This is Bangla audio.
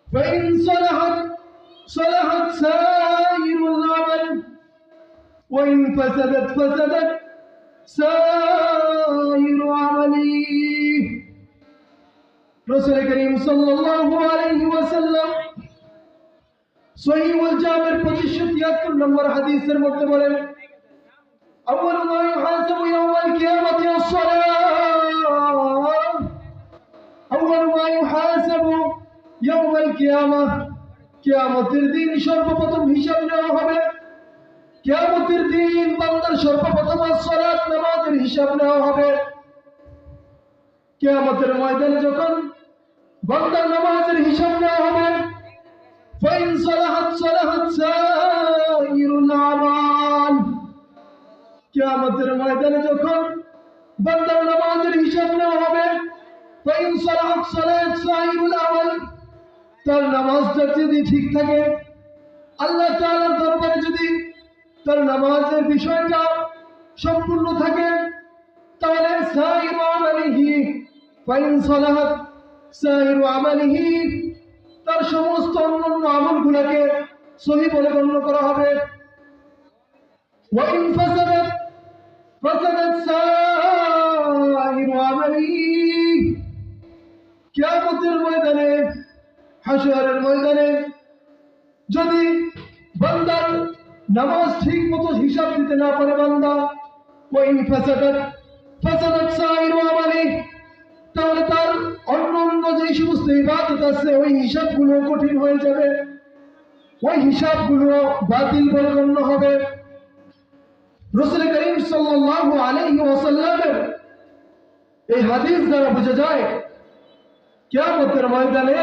فإن صلحت سائر العمل وإن فسدت سائر عملي। رسول করিম সাল্লাল্লাহু আলাইহি ওয়াসাল্লাম সহিহুল জামির 2573 নম্বর হাদিসের মধ্যে বলেন, আউয়ালু মা ইউহাসাবু ইয়াওমাল কিয়ামাতি আস-সালাহ। আউয়ালু মা ইউহাসাবু ইয়াওমাল কিয়ামাহ, কিয়ামতের দিন সর্বপ্রথম হিসাব নেওয়া হবে। কিয়ামতের দিন বান্দার সর্বপ্রথম সালাত নামাজের হিসাব নেওয়া হবে। কিয়ামতের ময়দানে যখন বান্দার নামাজের হিসাব নেওয়া হবে, ফাইন সালাহাত সাইরুল আমাল। কিয়ামতের ময়দানে যখন বান্দার নামাজের হিসাব নেওয়া হবে, ফাইন সালাহাত সাইরুল আমাল, তার নামাজটা যদি ঠিক থাকে, আল্লাহ তাআলার দরবারে যদি তার নামাজের বিষয়টা সম্পূর্ণ থাকে, তাহলে সাইরু আমালিহি ফাইন সালাহাত সাইরু আমালিহি, তার সমস্ত অন্যান্য আমলগুলোকে সহিহ বলে গণ্য করা হবে। ওয়াইন ফাসাদাত সাইরু আমালিহি, কিয়ামতের ময়দানে, হাশরের ময়দানে যদি বান্দার নামাজ ঠিক মতো হিসাব দিতে না পারে বান্দা, ওয়াইন ফাসাদাত সাইরু আমালিহি, তাহলে তার অন্য যে সমস্ত ইবাদত আছে ওই হিসাবগুলো কঠিন হয়ে যাবে, ওই হিসাবগুলো বাতিল বলে গণ্য হবে। রাসূল করিম সাল্লাল্লাহু আলাইহি ওয়াসাল্লামের এই হাদিস দ্বারা বোঝা যায় কিয়ামতের ময়দানে